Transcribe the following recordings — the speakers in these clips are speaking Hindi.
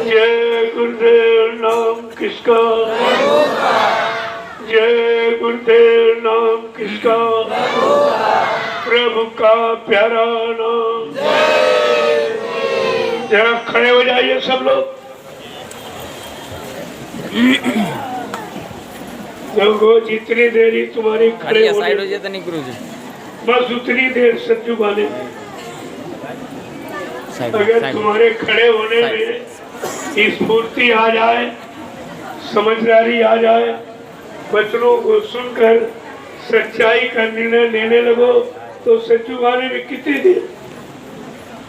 जय गुरुदेव नाम किसका, जय गुरुदेव नाम किसका, प्रभु का प्यारा नाम। जरा खड़े हो जाइए सब लोग। लोगों जितनी देर ही तुम्हारी खड़े होने, बस उतनी देर सच्चू बाने। अगर तुम्हारे खड़े होने में स्फूर्ति आ जाए, समझदारी आ जाए, वचनों को सुनकर सच्चाई का निर्णय लेने लगो, तो सच्चू बाने में कितनी देर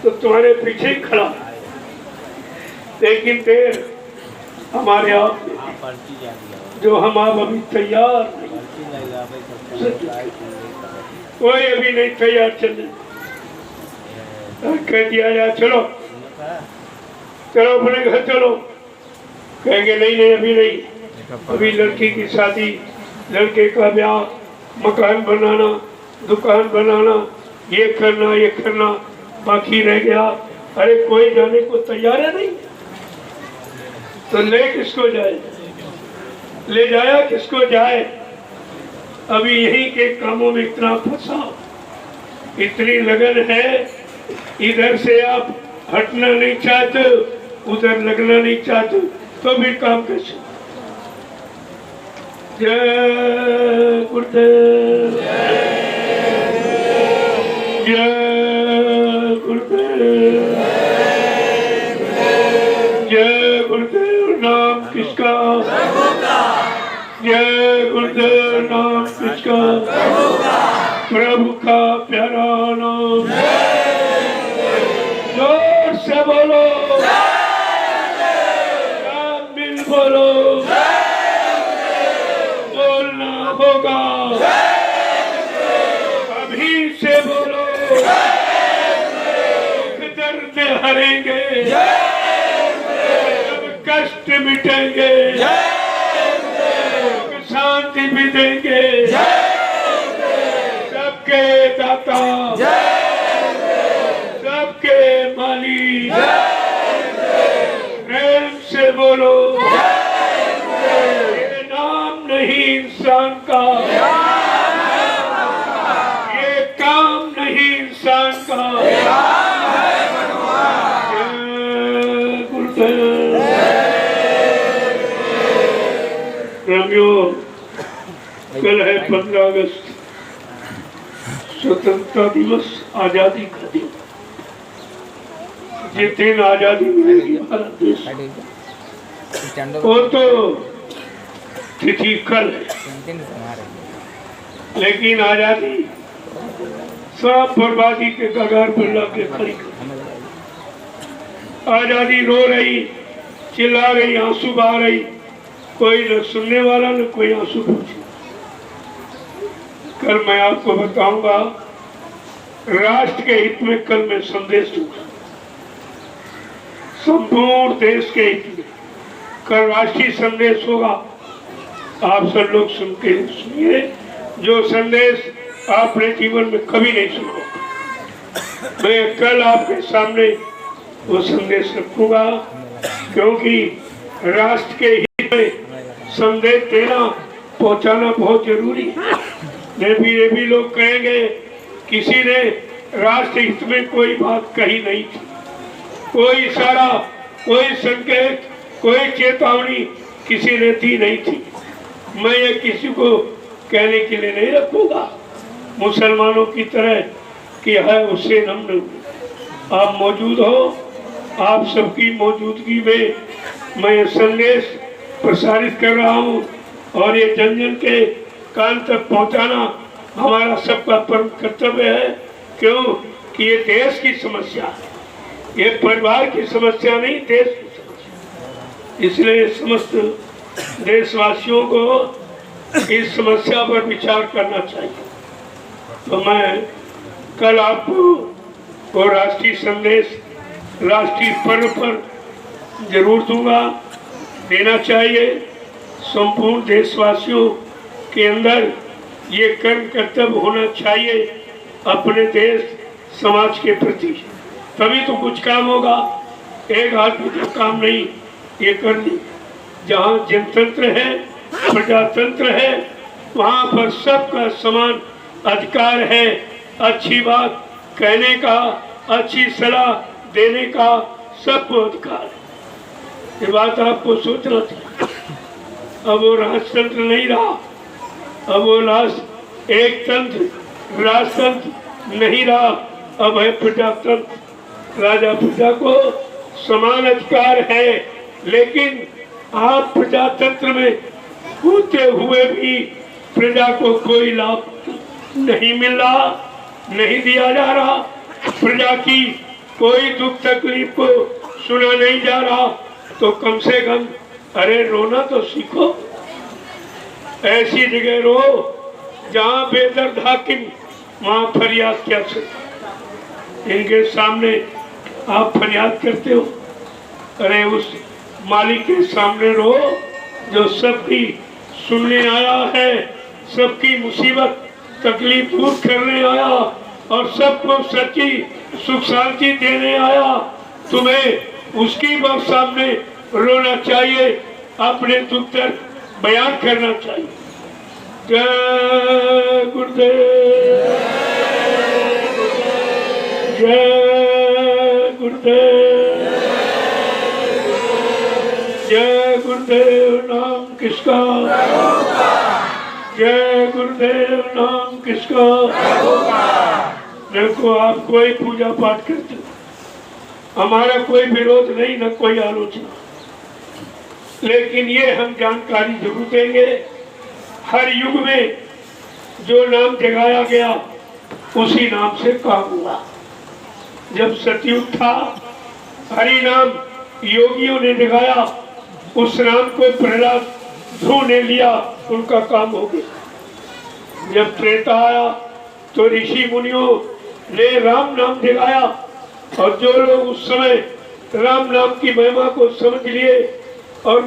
तो तुम्हारे पीछे ही खड़ा। लेकिन देर हमारे आप जो हम आप अभी तैयार नहीं, कोई अभी नहीं तैयार चलने कह दिया जाए चलो चलो अपने घर चलो, कहेंगे नहीं नहीं अभी नहीं, अभी लड़की की शादी, लड़के का ब्याह, मकान बनाना, दुकान बनाना, ये करना बाकी रह गया। अरे कोई जाने को तैयार है नहीं, तो ले किसको जाए, ले जाया किसको जाए। अभी यही के कामों में इतना फंसा, इतनी लगन है, इधर से आप हटना नहीं चाहते, उधर लगना नहीं चाहते, तो भी काम कैसे। जय गुरुदेव, जय गुरुदेव, जय गुरुदेव नाम किसका, जय गुरुदेव नाम किसका, प्रभु का प्यारा नाम। जोर से बोलो, मिल बोलो, बोलना होगा, अभी से बोलो, दर्द हरेंगे, कष्ट मिटेंगे, शांति भी देंगे, सबके दाता, सबके मालिक, प्रेम से बोलो, ये नाम नहीं इंसान का, ये काम नहीं इंसान का। रमियो, कल है 15 अगस्त, स्वतंत्रता दिवस, आजादी का दिन। जिस दिन आजादी मिलेगी भारत देश, वो तो तिथि कल है, लेकिन आजादी सब बर्बादी के कगार पर लाके खड़ी। आजादी रो रही, चिल्ला रही, आंसू बहा रही, कोई न सुनने वाला न कोई आंसू पूछे। कल मैं आपको बताऊंगा, राष्ट्र के हित में कल मैं संदेश दूंगा, संपूर्ण देश के हित में कल राष्ट्रीय संदेश होगा। आप सब लोग सुन के सुनिए, जो संदेश आपने जीवन में कभी नहीं सुना। मैं कल आपके सामने वो संदेश रखूंगा, क्योंकि राष्ट्र के हित में संदेश देना, पहुंचाना बहुत जरूरी है। ये भी लोग कहेंगे किसी ने राष्ट्र हित में कोई बात कही नहीं थी, कोई इशारा, कोई संकेत, कोई चेतावनी किसी ने दी नहीं थी। मैं ये किसी को कहने के लिए नहीं रखूंगा, मुसलमानों की तरह कि है उससे नम्र। आप मौजूद हो, आप सबकी मौजूदगी में मैं संदेश प्रसारित कर रहा हूँ, और ये जन जन के कान तक पहुँचाना हमारा सबका परम कर्तव्य है। क्यों कि ये देश की समस्या है, ये परिवार की समस्या नहीं, देश की समस्या। इसलिए समस्त देशवासियों को इस समस्या पर विचार करना चाहिए। तो मैं कल आपको वो राष्ट्रीय संदेश राष्ट्रीय पर्व पर जरूर दूंगा, देना चाहिए। संपूर्ण देशवासियों के अंदर ये कर्म कर्तव्य होना चाहिए अपने देश समाज के प्रति, तभी तो कुछ काम होगा। एक आदमी का काम नहीं, ये कर ली। जहाँ जनतंत्र है, प्रजातंत्र है, वहाँ पर सबका समान अधिकार है। अच्छी बात कहने का, अच्छी सलाह देने का सबको अधिकार है। ये बात आपको सोचना चाहिए। अब वो राजतंत्र नहीं रहा, अब वो एक तंत्र, राजतंत्र नहीं रहा, अब है प्रजातंत्र। राजा प्रजा को समान अधिकार है, लेकिन आप प्रजातंत्र में होते हुए भी प्रजा को कोई लाभ नहीं मिल रहा, नहीं दिया जा रहा। प्रजा की कोई दुख तकलीफ को सुना नहीं जा रहा, तो कम से कम अरे रोना तो सीखो। ऐसी जगह रो जहाँ बेदर्द हाकिम, वहाँ फरियाद क्या सकते। इनके सामने आप फरियाद करते हो, अरे उस मालिक के सामने रो जो सबकी सुनने आया है, सबकी मुसीबत तकलीफ दूर करने आया और सबको सच्ची सुख शांति देने आया। तुम्हें उसकी बात सामने रोना चाहिए, अपने दुख दर्द बयान करना चाहिए। जय गुरुदेव, जय गुरुदेव, जय गुरुदेव। नाम किसका? जय गुरुदेव। नाम किसका? देखो, आप कोई पूजा पाठ करते हो, हमारा कोई विरोध नहीं, न कोई आलोचना, लेकिन ये हम जानकारी जरूर देंगे। हर युग में जो नाम जगाया गया उसी नाम से काम हुआ। जब सतयुग था, हरि नाम योगियों ने जगाया, उस नाम को प्रहलाद ध्रुव ने लिया, उनका काम हो गया। जब त्रेता आया तो ऋषि मुनियों ने राम नाम जगाया, और जो लोग उस समय राम नाम की महिमा को समझ लिए और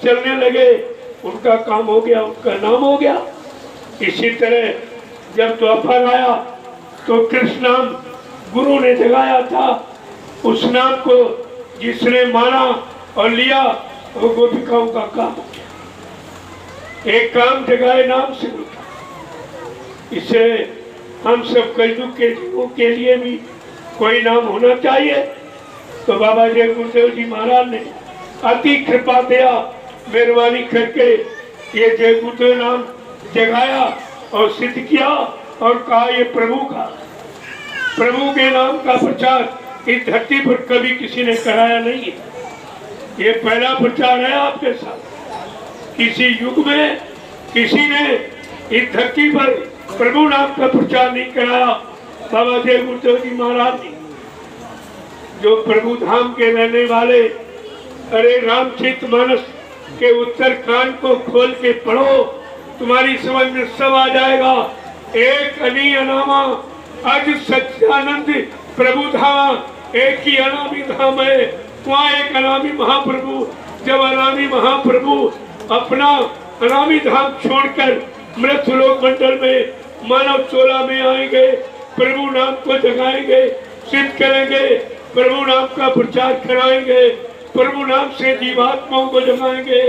चलने लगे, उनका काम हो गया, उनका नाम हो गया। इसी तरह जब द्वापर आया तो कृष्ण नाम गुरु ने जगाया था, उस नाम को जिसने माना और लिया वो गोपिकाओं का काम हो गया। एक काम जगाए नाम से उठा। इसे हम सब कलयुग के जीवों के लिए भी कोई नाम होना चाहिए। तो बाबा जय गुरुदेव जी महाराज ने अति कृपा दया मेहरबानी करके ये जय गुरुदेव नाम जगाया और सिद्ध किया और कहा ये प्रभु का, प्रभु के नाम का प्रचार इस धरती पर कभी किसी ने कराया नहीं है। ये पहला प्रचार है आपके साथ। किसी युग में किसी ने इस धरती पर प्रभु नाम का प्रचार नहीं कराया। बाबा जय गुरुदेव जी महाराज जी जो प्रभु धाम के रहने वाले, अरे रामचरितमानस के उत्तरकांड को खोल के पढ़ो, तुम्हारी समझ में सब आ जाएगा। एक अनी अनामा आज सच्चानंद प्रभु धाम, एक ही अनामी धाम है, वहाँ एक अनामी महाप्रभु। जब अनामी महाप्रभु अपना अनामी धाम छोड़कर मृत्युलोक मंडल में मानव चोला में आएंगे, प्रभु नाम को जगाएंगे, सिद्ध करेंगे, प्रभु नाम का प्रचार कराएंगे, प्रभु नाम से जीवात्माओं को जगाएंगे,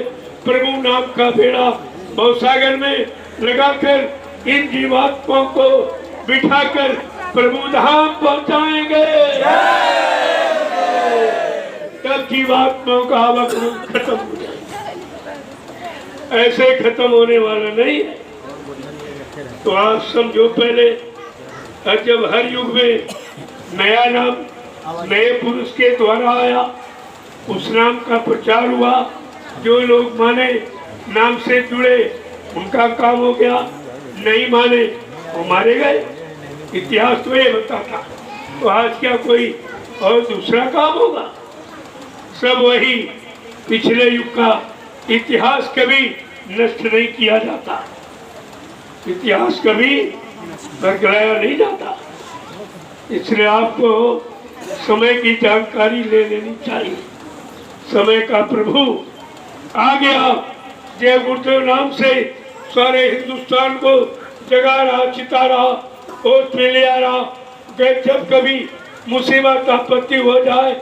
प्रभु नाम का बेड़ा भवसागर में लगाकर इन जीवात्माओं को बिठाकर प्रभु धाम पहुंचाएंगे। तब जीवात्माओं का आवागमन खत्म हो जाएगा। ऐसे खत्म होने वाला नहीं है। तो आप समझो, पहले जब हर युग में नया नाम नए पुरुष के द्वारा आया, उस नाम का प्रचार हुआ, जो लोग माने नाम से जुड़े उनका काम हो गया, नहीं माने वो मारे गए। इतिहास तो ये बताता। तो आज क्या कोई और दूसरा काम होगा? सब वही पिछले युग का इतिहास कभी नष्ट नहीं किया जाता, इतिहास कभी बरगलाया नहीं जाता। इसलिए आपको समय की जानकारी ले लेनी चाहिए। समय का प्रभु आ गया, जय गुरुदेव नाम से सारे हिंदुस्तान को जगा रहा, चिता रहा, होश में ले आ रहा। जब कभी मुसीबत आपत्ति हो जाए,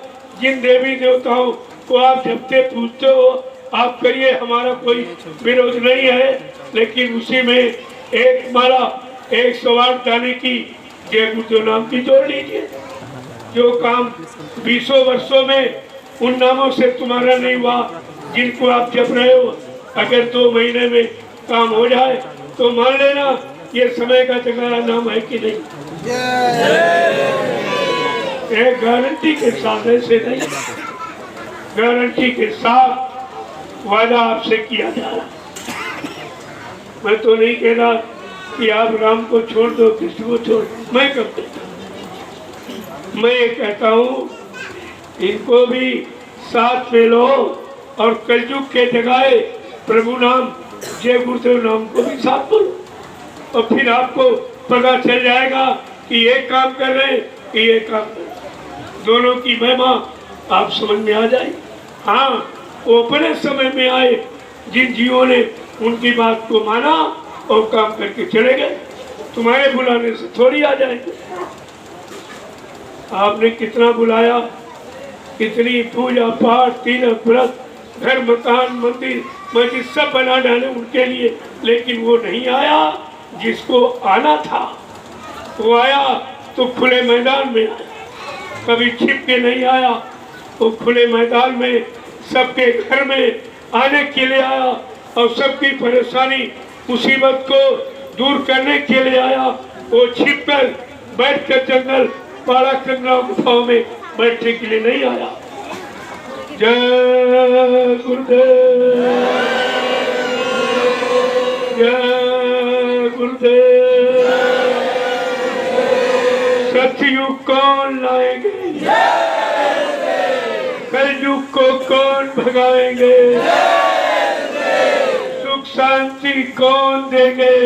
जिन देवी देवताओं वो आप जपते पूछते हो आप करिए, हमारा कोई विरोध नहीं है। लेकिन उसी में एक माला 108 दाने की जय गुरुदेव नाम की जोड़ लीजिए। जो काम 20 वर्षों में उन नामों से तुम्हारा नहीं हुआ जिनको आप जप रहे हो, अगर 2 महीने में काम हो जाए तो मान लेना ये समय का जगह नाम है कि नहीं। एक गारंटी के साथ, ऐसे नहीं, गारंटी के साथ वादा आपसे किया जा रहा। मैं तो नहीं कह रहा कि आप राम को छोड़ दो, कृष्ण को छोड़, मैं कब कहता, मैं ये कहता हूँ इनको भी साथ में लो और कलयुग के जगह प्रभु नाम जय गुरुदेव नाम को भी साथ बोलो, और फिर आपको पता चल जाएगा कि ये काम कर रहे हैं कि ये काम कर रहे हैं। दोनों की महिमा आप समझ में आ जाए। हाँ, वो अपने समय में आए जिन जीवों ने उनकी बात को माना और काम करके चले गए, तुम्हारे बुलाने से थोड़ी आ जाएंगे। आपने कितना बुलाया, कितनी पूजा पाठ, तीर्थ व्रत, घर मकान मंदिर मस्जिद सब बना डाले उनके लिए, लेकिन वो नहीं आया जिसको आना था। वो आया तो खुले मैदान में आया, कभी छिप के नहीं आया। वो खुले मैदान में सबके घर में आने के लिए आया और सबकी परेशानी मुसीबत को दूर करने के लिए आया। वो छिप कर बैठ कर जंगल पाड़ा कंगरा गुफाओं में बैठने के लिए नहीं आया। जय गुरुदेव, जय गुरुदेव। सतयुग कौन लाएंगे, कलयुग को कौन भगाएंगे, सुख शांति कौन देंगे।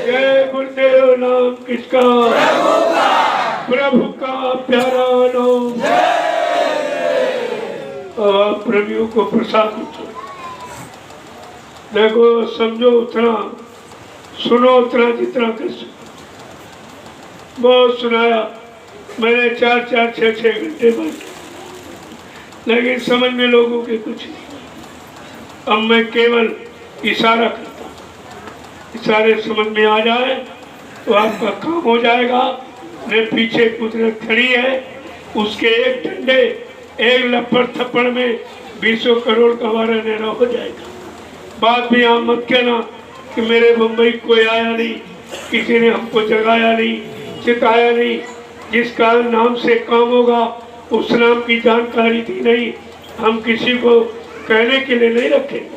जय गुरुदेव नाम किसका, प्रभु का प्यारा नाम। और आप प्रभु को प्रसाद देखो, समझो उतना, सुनो उतना जितना कर सको। बहुत सुनाया मैंने, 4-4, 6-6 घंटे बैठे, लेकिन समझ में लोगों के कुछ नहीं। अब मैं केवल इशारा करता, इशारे समझ में आ जाए तो आपका काम हो जाएगा। मैं पीछे कुदरत खड़ी है, उसके एक डंडे एक लपड़ थप्पड़ में 20 करोड़ का वारा नेरा हो जाएगा। बात भी आप मत कहना कि मेरे मुंबई कोई आया नहीं, किसी ने हमको जगाया नहीं, चिताया नहीं। जिसका नाम से काम होगा उस नाम की जानकारी थी नहीं, हम किसी को कहने के लिए नहीं रखेंगे।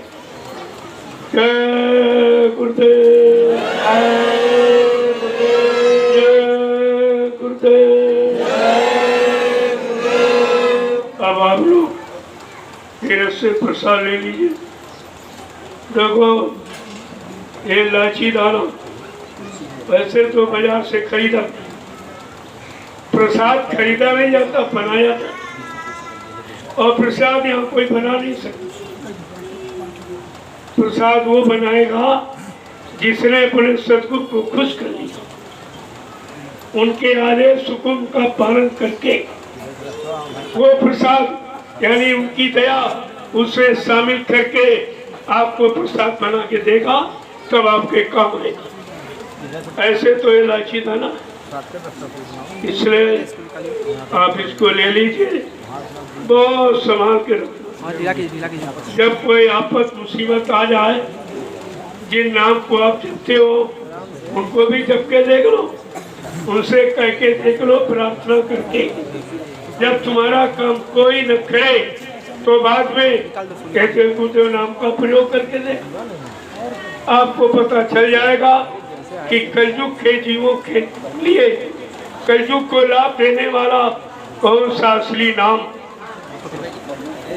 जय गुरुदेव, जय गुरुदेव। अब आप लोग धीरे से प्रसाद ले लीजिए। देखो ये इलायची दाना वैसे तो बाजार से खरीदा, प्रसाद खरीदा नहीं जाता, बनाया जाता। और प्रसाद यहाँ कोई बना नहीं सकता। प्रसाद वो बनाएगा जिसने अपने सदगुरु को खुश कर लिया, उनके आदेश हुकुम का पालन करके वो प्रसाद यानी उनकी दया उसे शामिल करके आपको प्रसाद बना के देगा, तब आपके काम आएगा। ऐसे तो इलायची दाना, इसलिए आप इसको ले लीजिए, बहुत संभाल के रखना। जब कोई आपत मुसीबत आ जाए, जिन नाम को आप जपते हो उनको भी जप के देख लो, उनसे कह के देख लो, प्रार्थना करके। जब तुम्हारा काम कोई न करे तो बाद में कहते गुरुदेव नाम का प्रयोग करके देख, आपको पता चल जाएगा कि कलयुग के जीवों के लिए कलयुग को लाभ देने वाला कौन सा असली नाम।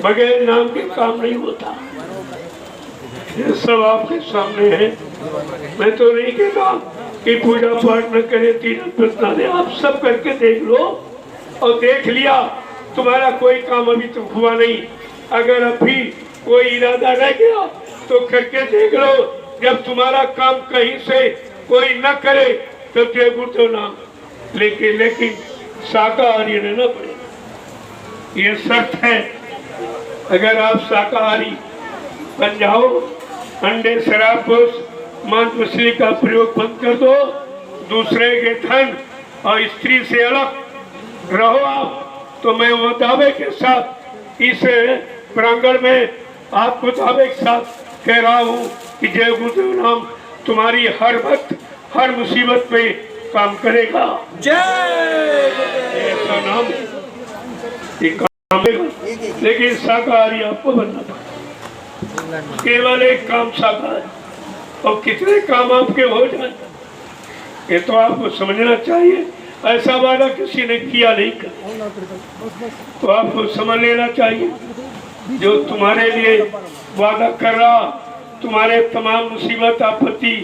बगैर नाम के काम नहीं होता। ये सब आपके सामने है। मैं तो नहीं कहता कि पूजा पाठ न करे, तीर्थ व्रत न दे, आप सब करके देख लो। और देख लिया तुम्हारा कोई काम अभी तो हुआ नहीं, अगर अभी कोई इरादा रह गया तो करके देख लो। जब तुम्हारा काम कहीं से कोई न करे तो जय गुरुदेव नाम लेकिन शाकाहारी रहना पड़ेगा। ये शर्त है, अगर आप शाकाहारी बन जाओ, अंडे, शराब, मांस मछली का प्रयोग बंद कर दो, दूसरे के धन और स्त्री से अलग रहो आप, तो मैं वो दावे के साथ इस प्रांगण में आपको दावे के साथ कह रहा हूँ कि जय गुरुदेव नाम तुम्हारी हर वक्त हर मुसीबत पे काम करेगा। जय ऐसा नाम ये काम करेगा, लेकिन शाकाहारी आपको बनना पड़ेगा। केवल एक काम शाकाहारी, और कितने काम आपके हो जाए ये तो आपको समझना चाहिए। ऐसा वादा किसी ने किया नहीं कर, तो आपको समझ लेना चाहिए जो तुम्हारे लिए वादा कर रहा, तुम्हारे तमाम मुसीबत आपत्ति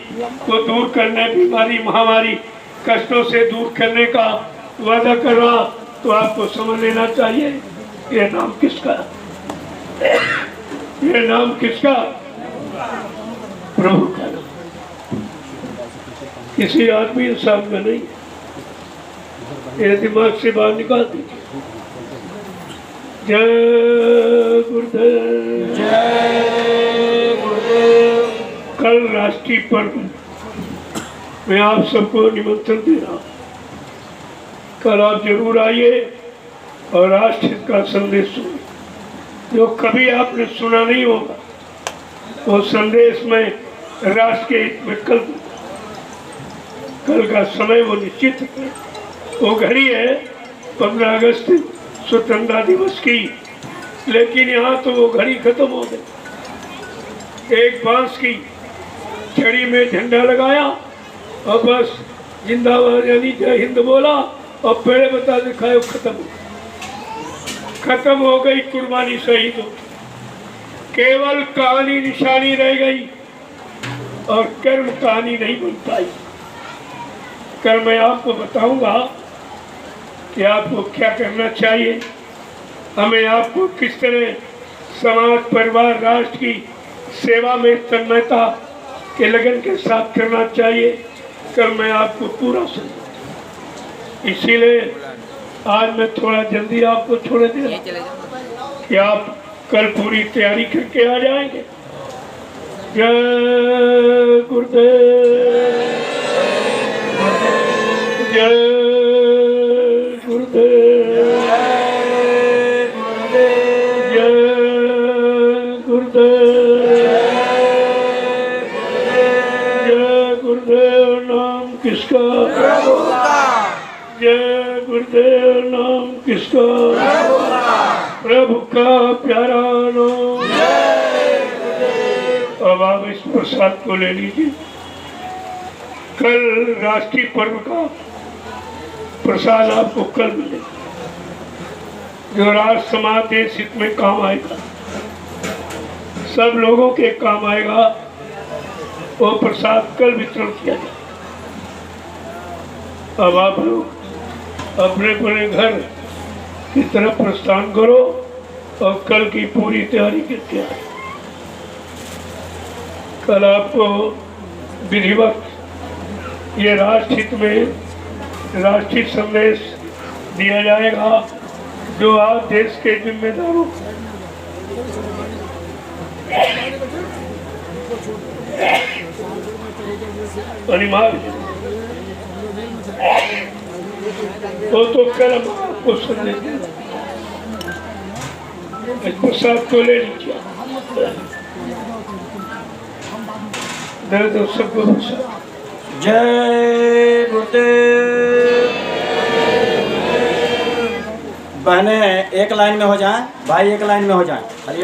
को दूर करने, बीमारी महामारी कष्टों से दूर करने का वादा कर रहा, तो आपको समझ लेना चाहिए ये नाम किसका, ये नाम किसका, प्रभु का नाम, किसी आदमी इंसान का नहीं। ये दिमाग से बाहर निकाल दीजिए। जय गुरुदेव, जय गुरुदेव। कल राष्ट्रीय पर्व, मैं आप सबको निमंत्रण दे रहा हूँ। कल आप जरूर आइए और राष्ट्र का संदेश सुनिए, जो कभी आपने सुना नहीं होगा। वो संदेश में राष्ट्र के हित में कल का समय वो निश्चित है। वो घड़ी है 15 अगस्त स्वतंत्रता दिवस की, लेकिन यहाँ तो वो घड़ी खत्म हो गई। एक बांस की छड़ी में झंडा लगाया और बस जिंदाबाद यानी जय हिंद बोला और पेड़ बता दिखाए, खत्म हो गई कुर्बानी शहीद हो, केवल कहानी निशानी रह गई और कर्म कहानी नहीं बन पाई। कल मैं आपको बताऊंगा कि आपको क्या करना चाहिए, हमें आपको किस तरह समाज, परिवार, राष्ट्र की सेवा में तन्मयता के लगन के साथ करना चाहिए। कल मैं आपको पूरा समझाऊंगा, इसीलिए आज मैं थोड़ा जल्दी आपको छोड़ दे कि आप कल पूरी तैयारी करके आ जाएंगे। जय गुरुदेव, जय गुरुदेव, जय गुरुदेव, जय गुरुदेव नाम किसका, जय गुरुदेव नाम किसका, प्रभु का प्यारा नाम। अब आप इस प्रसाद को ले लीजिए। कल राष्ट्रीय पर्व का प्रसाद आपको कल मिलेगा, जो राष्ट्र समाज देश हित में काम आएगा, सब लोगों के काम आएगा। वो प्रसाद कल वितरण किया जाए। अब आप लोग अपने अपने घर की तरफ प्रस्थान करो और कल की पूरी तैयारी करके आए। कल आपको विधिवत ये राष्ट्र हित में राष्ट्रीय संदेश दिया जाएगा, जो आप देश के जिम्मेदार हो। अनिवार्य वो तो कल हम आपको संदेश प्रसाद को ले लीजिए। दर्द सबको जय गुरुदेव। बहनें एक लाइन में हो जाएं, भाई एक लाइन में हो जाएं।